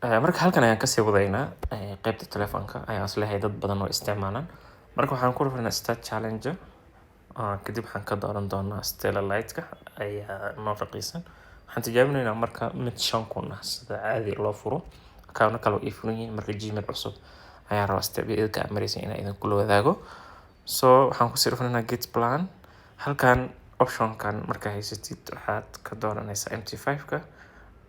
marka halkan ayaan kasii wadaynaa qaybta telefoonka ayaan isleeyahay dad badan oo isticmaalaan. Marka waxaan ku dhufanaa start challenge kadib waxaan ka dooran doonaa Stella Light-ka ayaa noo raqiisan. Waxaan tijaabinaynaa marka mid 5,000 ah sida caadi loo furo account kale oo ii furan yihiin marka Gmail cusub ayaa rabaa step-yada maraysa inaan idin kula wadaago. So waxaan kusii dhufanaa get plan. Halkan option-kan marka haysatid waxaad ka dooranaysaa MT5-ka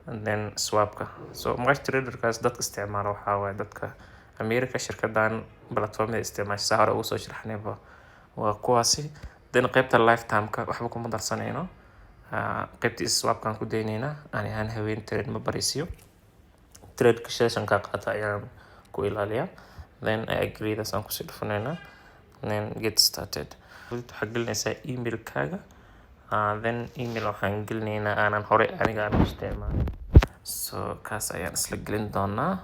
and then swap-ka. So market trader-kaas dadka isticmaala waxaa waaye dadka America shirkadan platform-yada isticmaasha hore ugu soo sharaxnayba waa kuwaasi. Then qaybta lifetime-ka waxba kuma darsanayno. qaybta swap-kan ku daynayna ani ahaan haween trade ma barisiyo. Trade-ka session-ka qaata ayaan ku ilaaliyaa. Then I agree das aan kusii dhufanayna. Then get started. Waxaad gelinaysaa email-kaaga. Then email waxaan gelinaynaa aanan hore aniga aan isticmaalin. So kaas ayaan isla gelin doonaa.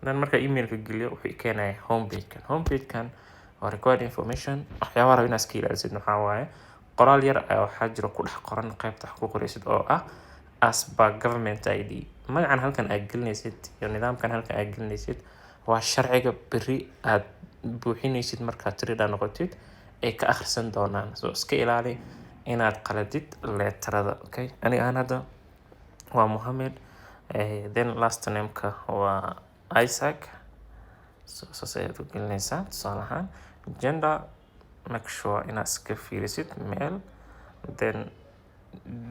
Then marka email-ka geliyo wuxuu keenayaa homepage-kan. Homepage-kan waa required information. waxyaabaha raba inaad iska ilaalisid waxaa waaye qoraal yar ayaa waxaa jiro ku dhex qoran qaybta ku qoraysid oo ah as per government ID. magacan halkan aad gelinaysid iyo nidaamkan halkan aad gelinaysid waa sharciga beri aad buuxinaysid markaad trader noqotid ay ka akhrisan doonaan. So iska ilaali inaad qaladid leetarada. Okay, aniga aan hadda waa Mohammed. Then last name-ka waa Isaac. So saas ayaad u gelinaysaa tusaale ahaan. Gender, make sure inaad iska fiirisid male. Then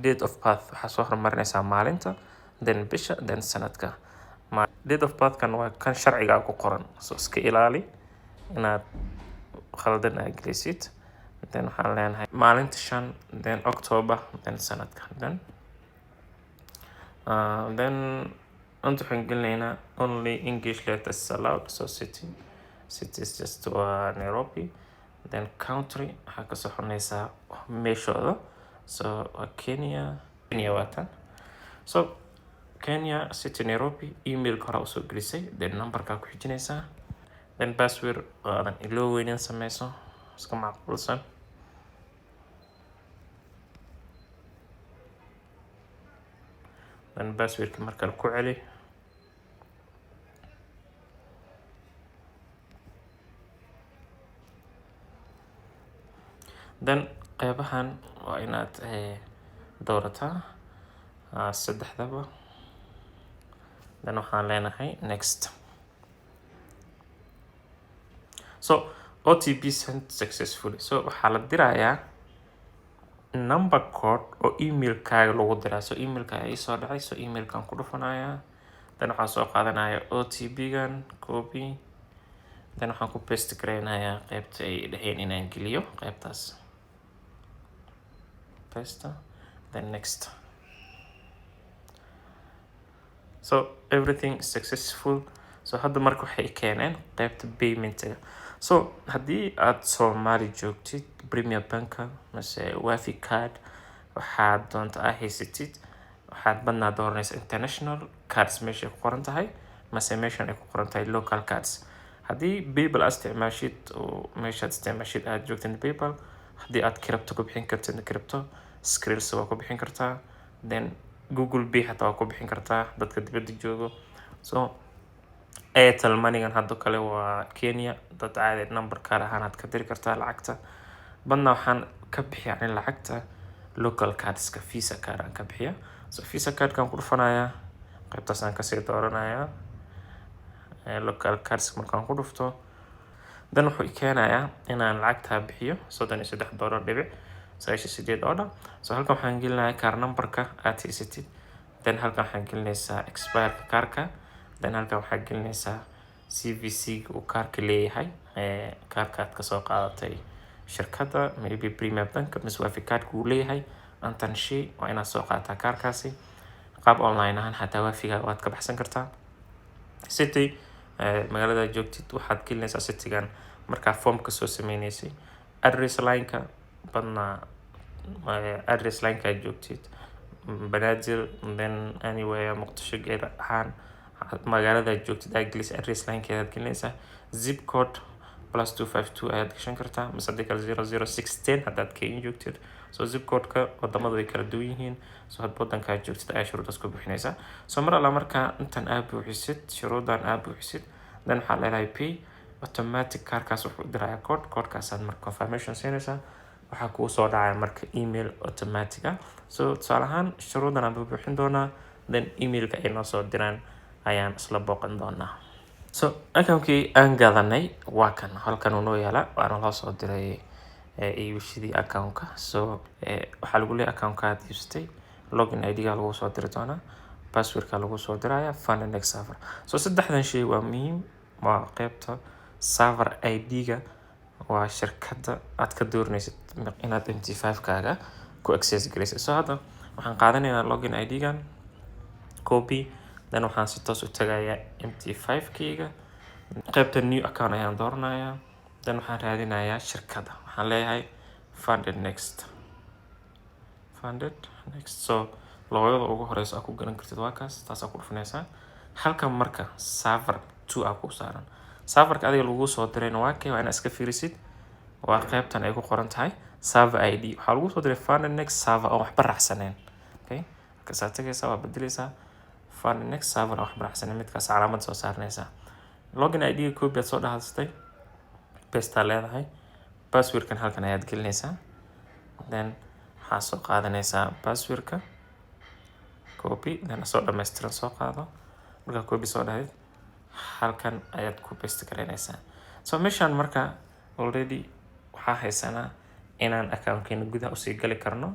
date of birth waxaa soo hormarinaysaa maalinta, then bisha, then sanadka. Date of birth-kan waa kan sharciga ku qoran. So iska ilaali inaad khaldan aad gelisid. Then waxaan leenahay maalinta 5, then October, then sanadka. Then inta waxaan gelinaynaa only English letters allowed. So city is just Nairobi. Then country waxaa ka soo xunaysaa meeshooda. So Kenya waatan. So Kenya city Nairobi, email hore usoo gelisay, then numberka ku xijinaysaa. Then password aadan iloweynin sameyso iska macquulsan. Then passwordka marka ku celi. Then qaybahan waa inaad doorataa saddexdaba. Then waxaan leenahay next. So OTP sent successfully. So waxaa la dirayaa number code oo email-kaaga lagu diraa. So email-ka ay soo dhacay. So email-kan ku dhufanayaa. Then waxaan soo qaadanaya OTP-gan copy. Then waxaan ku paste gareynayaa qaybta ay dhaheen inaan geliyo qaybtaas. Paste. Then next. So everything is successful. So hadda marka waxay keeneen qaybta payment-ga. So haddii aad Soomaali joogtid Premier Bank-ka mase Wafi card waxaad doonta haysatid waxaad badnaa dooranaysaa international cards meesha ku qoran tahay mase meeshan ay ku qoran tahay local cards. haddii PayPal aad isticmaashid oo meeshaad isticmaashid aad joogtid PayPal, haddii aad crypto ku bixin kartid crypto, Skrill waa ku bixin kartaa, then Google Pay hataa waa ku bixin kartaa dadka dibadda joogo. So Airtel Money-gan hadda kale waa Kenya, dad caadi number kaar ahaan aad ka diri kartaa lacagta. badna waxaan ka bixiyaa in lacagta local cardska Visa card aan ka bixiyaa. So Visa card-kan ku dhufanayaa qaybtaas aan kasii dooranayaa local cards markaan ku dhufto. Then wuxuu keenayaa inaan lacagta bixiyo $33.98. So halkan waxaan gelinayaa card number-ka aad haysatid. Then halkan waxaan gelinaysaa expire kaarka. Then halkan waxaan gelinaysaa CVC uu kaarka leeyahay kaarka aad ka soo qaadatay shirkadda maybe Premier Bank mise Wafi card uu leeyahay. Antan shay waa inaad soo qaadataa kaarkaasi qaab online ahaan hataa Wafiga waad ka baxsan kartaa. City magaalada joogtid waxaad gelinaysaa city-gan markaa form-ka soo sameynaysay. Address line-ka badna address line-ka joogtid Banaadir, then anywhere Muqdisho geeda ahaan magaalada joogtid aad gelisay address line-keeda aad gelinaysaa. Zip code plus 252 ayaad gashan kartaa mise haddii kale 00610 haddaad Kenya joogtid. So zip code-ka wadamada way kala duwan yihiin. So hadba wadankaa joogtid ayaa shuruudaas ku buuxinaysaa. So mar alla markaa intan aad buuxisid shuruudan aad buuxisid then waxaa leedahay pay automatic kaarkaas wuxuu dirayaa codekaasaad marka confirmation siinaysaa. waxaa kuu soo dhacaya marka email automatic ah. So tusaale ahaan shuruudan aan buuxin doonaa then emailka ay noo soo diraan ayaan isla booqan doonaa. So account-kii aan gadanay waa kan halkan uu noo yaala waana loo soo diray iibshadii account-ka. So waxaa lagu leeyahay account-ka aad iibsatay login ID-ga lagu soo diri doonaa password-ka lagu soo diraya Funded server. So saddexdan shay waa muhiim waa qaybta server ID-ga waa shirkadda aad ka dooranaysid inaad MT5-kaaga ku access garaysid. So hadda waxaan qaadanaynaa login ID-gan copy then waxaan si toos u tagayaa MT5-kayga qaybta new account ayaan dooranayaa then waxaan raadinayaa shirkadda waxaan leeyahay Funded Next. So logada ugu horeysa ku garan kartid waa kaas taasaa ku dhufanaysaa. halkan marka server 2 ku saaran serverka adiga lagu soo dirayna waa kee waa inaad iska fiirisid waa qaybtan ay ku qoran tahay server ID waxaa lagu soo diray Funded Next server oo waxba raacsaneen. Okay markaasaa tagaysaa waa bedelaysaa Funded Next server oo waxba raacsaneen midkaas calaamad soo saarnaysaa. Login ID copy aad soo dhahaystay paste leedahay password-kan halkan ayaad gelinaysaa then waxaa soo qaadanaysaa password-ka copy then soo dhammaystiran soo qaado markaa copy soo dhahayd halkan ayaad ku paste garaynaysaa. So meeshaan marka already waxaa haysanaa inaan account-keena gudaha usii gali karno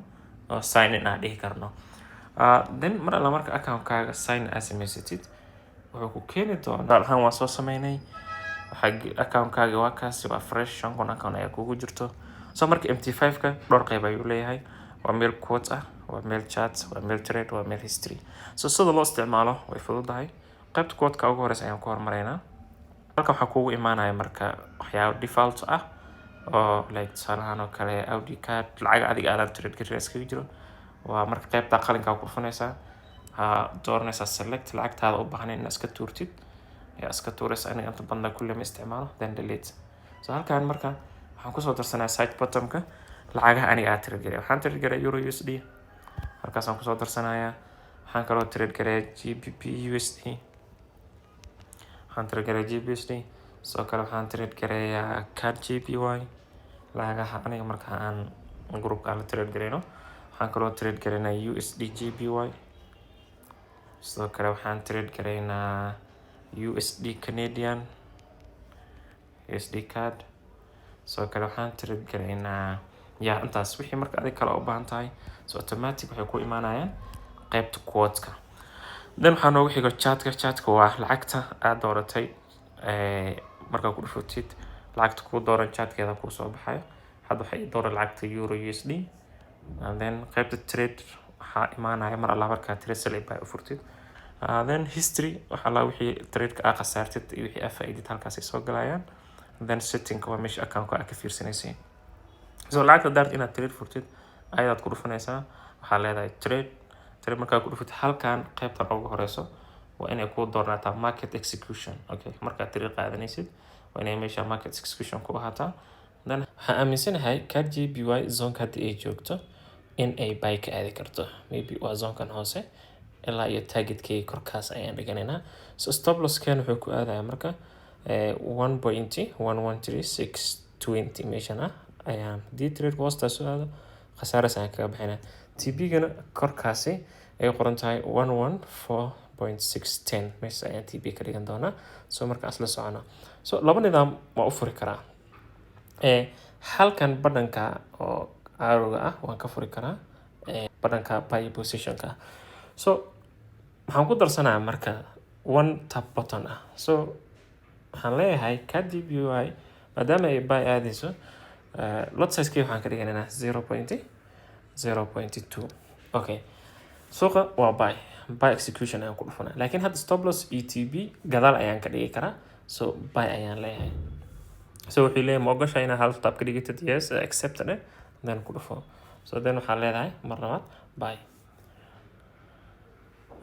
oo sign in aan dhihi karno. Then mar alla marka account-kaaga sign in aad samaysatid wuxuu ku keeni doonaa halkan waa soo sameynay account-kaaga waa kaasi waa fresh 5 account ayaa kugu jirto. So marka MT5-ka dhowr qayb ayuu leeyahay waa meel quote ah waa meel chat waa meel trade waa meel history. So sida loo isticmaalo way fududahay qaybta quote-ka ugu horeysa ayaan ku hormaraynaa. halkan waxaa kugu imaanaya marka waxyaabo default ah oo like tusaale ahaan oo kale Audi card lacag adiga aad trade gareyn iskaga jiro waa marka qaybta qalinka ku dhufanaysaa dooranaysaa select lacagtaada u baahan inaad iska tuurtid iska tuuraysa aniga inta badan kulli ma isticmaalo then delete. So halkan marka waxaan kusoo darsanaa site bottom-ka lacagaha aniga aad trade gareyn waxaan trade gareyn Euro USD halkaasaan kusoo darsanayaa waxaan kaloo trade gareyn GBP USD waxaan trade gareyn GBP sidoo kale waxaan trade gareeyaa CAD JPY lacagaha aniga marka aan groupka la trade gareyno waxaan kaloo trade gareynaa USD JPY sidoo kale waxaan trade gareynaa USD Canadian USD CAD sidoo kale waxaan trade gareynaa intaas wixii marka adiga kale u baahan tahay so automatic waxay ku imaanayaan qaybta quote-ka. then waxaa noogu xigo chatka waa lacagta aad dooratay markaa ku dhufatid lacagta ku dooran chatkeeda ku soo baxayo hadda waxay dooran lacagta Euro USD and then qaybta trade waxaa imaanaya mar alla markaa trade sell buy u furtid then history waxa la wixii trade-ka aad khasaartid iyo wixii aad faa'iidid halkaas ay soo galayaan then setting waa meesha account-ka aad ka fiirsanaysiin. So lacagta daarta inaad trade furtid ayaad ku dhufanaysaa waxaa leedahay trade markaa ku dhufatid halkan qaybtan ugu horeyso waa inay ku doornaataa market execution. Okay markaa trade qaadanaysid waa inay meesha market execution ku ahaataa then waxaan aaminsanahay CAD JPY zone haddii ay joogto in ay buy ka aadi karto maybe waa zone-kan hoose ilaa iyo target-kii korkaas ayaan dhiganaynaa. So stop loss-kan wuxuu ku aadayaa marka 1.113620 meeshan ayaan haddii trade hoostaas u aado khasaaras ayaan kaga bixinaa. TP-gana korkaasi ay qoran tahay 114.610 meesha ayaan TP ka dhigan doonaa. So marka asla socona so laba nidaam waa u furi karaa halkan badhanka oo arrowga ah waan ka furi karaa badhanka buy position-ka. So waxaan ku darsanaa marka one tap button ah. So waxaan leeyahay CAD JPY maadaama ay buy aadayso lot size-kii waxaan ka dhiganaynaa 0.2. Okay suuqa waa buy execution ayaan ku dhufanaa laakiin hadda stop loss ETB gadaal ayaan ka dhigi karaa so buy ayaan leeyahay. So wuxuu leeyahay ma ogashahay inaad hal tab ka dhigitid yes accepted then ku dhufo so then waxaan leedahay mar labaad buy.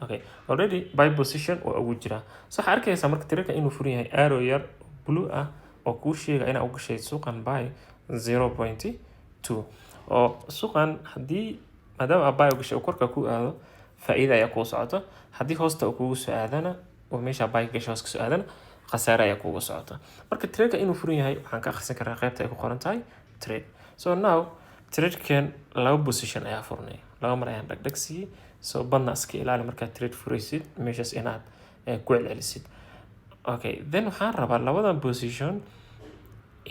Okay already buy position waa ugu jiraa so waxaa arkaysaa marka tiraka inuu furan yahay arrow yar blue ah oo kuu sheega inaa u gashay suuqan buy 0.2 oo suuqan haddii maadaama aad buy u gashay oo korka ku aado faa'iido ayaa kuu socoto haddii hoosta uu kugu soo aadana oo meesha buy gashay hoos ka soo aadana khasaare ayaa kugu socota marka trade inuu furan yahay waxaan ka akhrisan karaa qaybta ay ku qoran tahay trade so now trade-kan laba position ayaa furnay laba mar ayaan dhagdhagsiiyey so badna iska ilaali markaad trade furaysid meeshaas inaad ku celcelisid okay then waxaan rabaa labadan position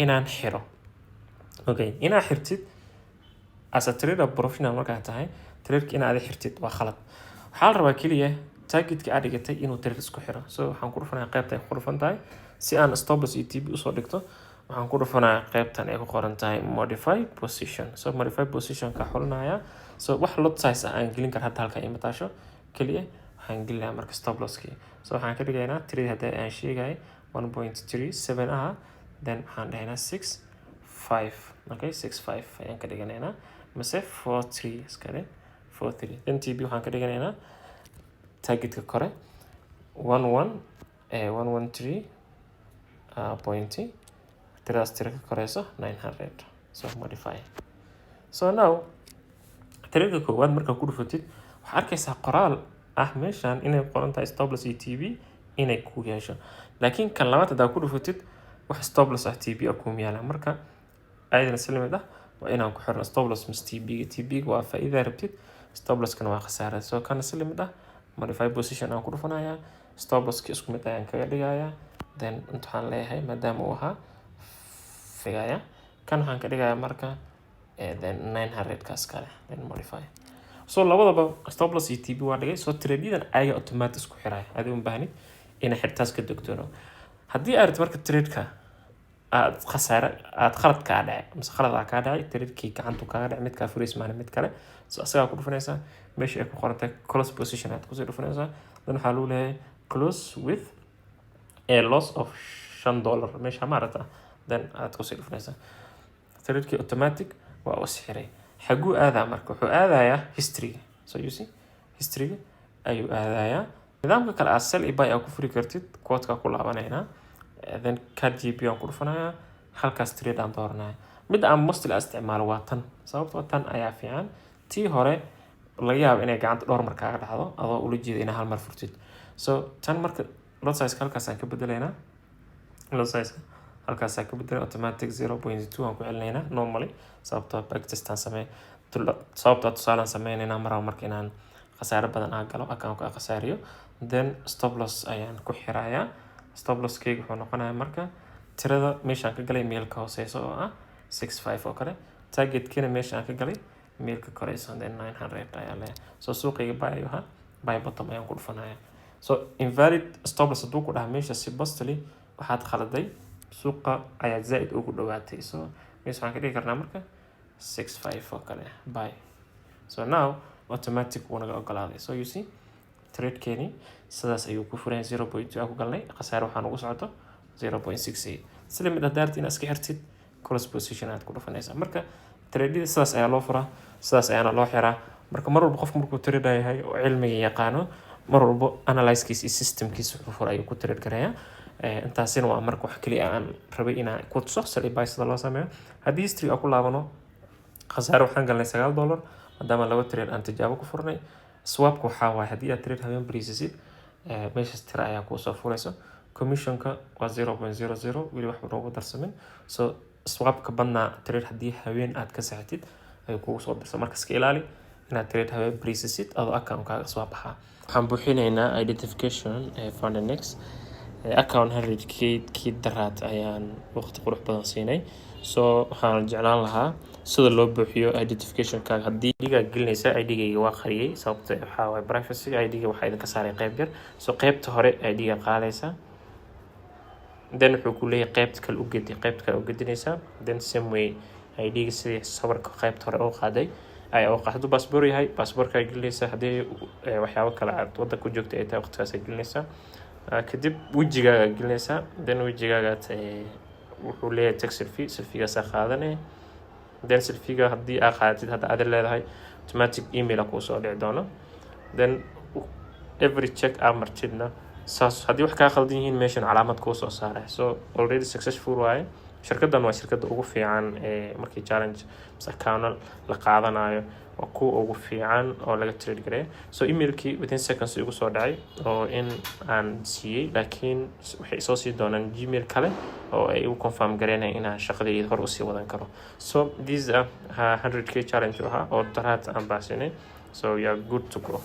inaan xiro okay inaad xirtid as a trader professional markaad tahay trade-ka inaad xirtid waa khalad waxaa la rabaa keliya targetka aad dhigatay inuu trade isku xiro so waxaan ku dhufanayaa qaybta ay ku dhufan tahay si aan stop loss ETB usoo dhigto waxaan ku dhufanayaa qaybtan ay ku qoran tahay modify position so modify position ka xulinaya so wax lot size ah aan gelin kara hadda halka ima taasho keliya waxaan gelinayaa marka stop losskii so waxaan ka dhigaynaa trade hadda aan sheegay 1.37 ah then waxaan dhahaynaa 6.5 okay 6.5 ayaan ka dhiganaynaa mise 4.3 iskale 4.3 then TB waxaan ka dhiganaynaa targetka kore 113 tiradas tira ka koreyso 900 so modify so now tirada koowaad markaa ku dhufatid waxaa arkaysaa qoraal ah meeshaan inay qoran tahay stop loss TB inay ku yeesho laakiin kan labaad haddaa ku dhufatid wax stop loss ah TB kuma yaalaan marka ayadana si lamid ah waa inaan ku xirno stop loss mis TB waa faa'iida rabtid stop loss-kana waa khasaare so kana si lamid ah modify position aan ku dhufanayaa stop loss-ki isku mid ayaan kaga dhigayaa then inta waxaan leeyahay maadaama uu ahaa figaya kan waxaan ka dhigayaa marka then 900 kaas kale then modify so labadaba stop loss iyo TB waa dhigay so trade-yadan ayaga automatic isku xiraya adiga u baahnid inay xirtaas ka degtoono haddii aad marka trade-ka aad khasaare aad khalad kaa dhacay mise khalad aa kaa dhacay trade-kii gacantu kaaga dhacay mid kaa furays maana mid kale so asagaa ku dhufanaysaa meesha ay ku qorantay close position aad kusii dhufanaysaa dan waxaa lagu leeyahay close with a loss of $5 meesha maarata then aad kusii dhufanaysaa trade-kii automatic waa u sixiray xaguu aadaa marka wuxuu aadayaa history-ga so you see history-ga ayuu aadayaa nidaamka kale aad sell iyo buy aad ku furi kartid quote-ka ku laabanaynaa then card GP aan ku dhufanayaa halkaas trade aan dooranaya mid aan mostly isticmaalo waa tan sababtoo tan ayaa fiican tii hore laga yaabo inay gacanta dhowr mar kaaga dhacdo adoo ula jeeda inaa hal mar furtid so tan marka lot size halkaas aan ka bedelaynaa lot size halkaas aan ka bedelay automatic 0.2 aan ku celinaynaa normally sababtoo backtest aan sameey sababtoo tusaale aan sameynaynaa maraba marka inaan khasaare badan aan galo account ka khasaariyo then stop loss ayaan ku xirayaa stop loss keyga wuxuu noqonayaa marka tirada meeshaan ka galay meelka hooseyso oo ah 6.5 oo kale targetkina meeshaan ka galay meelka koreyso then 900 ayaa leeyahay so suuqayga buy ayuu ahaa buy bottom ayaan ku dhufanayaa so invalid stop loss hadduu ku dhaha meesha si bostly waxaad khaladay suuqa ayaa zaid ugu dhawaatay so meesha waxaan ka dhigi karnaa marka 6.5 oo kale buy so now automatic wuu naga ogolaaday so you see trade-keeni sidaas ayuu ku furan 0.2 ku galnay khasaare waxaan ugu socoto 0.68 sida mid hadaarti inaad iska xirtid close position aad ku dhufanaysaa marka trade-yada sidaas ayaa loo furaa sidaas ayaana loo xiraa marka mar walba qofku markuu trade yahay oo cilmiga yaqaano mar walba analyze-kiisa iyo system-kiisa wuxuu fura ayuu ku trade garayaa intaasina waa marka wax kaliya aan rabay inaan ku tuso sell buy sida loo sameeyo haddii history aan ku laabano khasaare waxaan galnay $9 maadaama laba trade aan tijaabo ku furnay swapka waxaa waaye haddii aad trade habeen bariisisid meeshaas tira ayaa kuusoo furayso commissionka waa 0.00 weli waxba noogu darsamin so swapka badnaa trade haddii habeen aad ka saxatid ayuu kugu soo darsa marka iska ilaali inaad trade habeen bariisisid adoo account-kaaga swap ahaa waxaan buuxinaynaa identification Fundanex account 100k daraad ayaan waqti qurux badan siinay so waxaan jeclaan lahaa sida loo buuxiyo identification-kaaga haddii ID-ga gelinaysa ID-gayga waa qariyay sababta waxaa waaye privacy ID-ga waxaa idinka saaray qayb yar so qaybta hore ID-ga qaadaysa then wuxuu ku leeyahay qaybta kale u gedinaysaa then same way ID-ga sidii sawirka qaybta hore oo qaaday ayaa oo qaado passport yahay passport-ka gelinaysa haddii waxyaabo kale aad waddanka ku joogto ay tahay waqtigaas ay gelinaysaa kadib wejigaaga gelinaysaa then wejigaaga wuxuu leeyahay tag selfie-gaas qaadanaya then selfie-ga haddii aad qaadatid hadda aad leedahay automatic email kuu soo dhici doono then every check aad martidna saas haddii wax kaa khaldan yihiin meeshan calaamad kuu soo saaray. So already successful waaye. shirkaddan waa shirkadda ugu fiican markii challenge mise account la qaadanayo waa kuwa ugu fiican oo laga trade gareeyo. So emailkii within seconds igu soo dhacay oo in aan siiyey, laakiin waxay soo sii doonaan gmail kale oo ay igu confirm gareynayaan inaan shaqadayda hor usii wadan karo. So these are 100k challenge oo daraad aan baasinay. So you are good to go.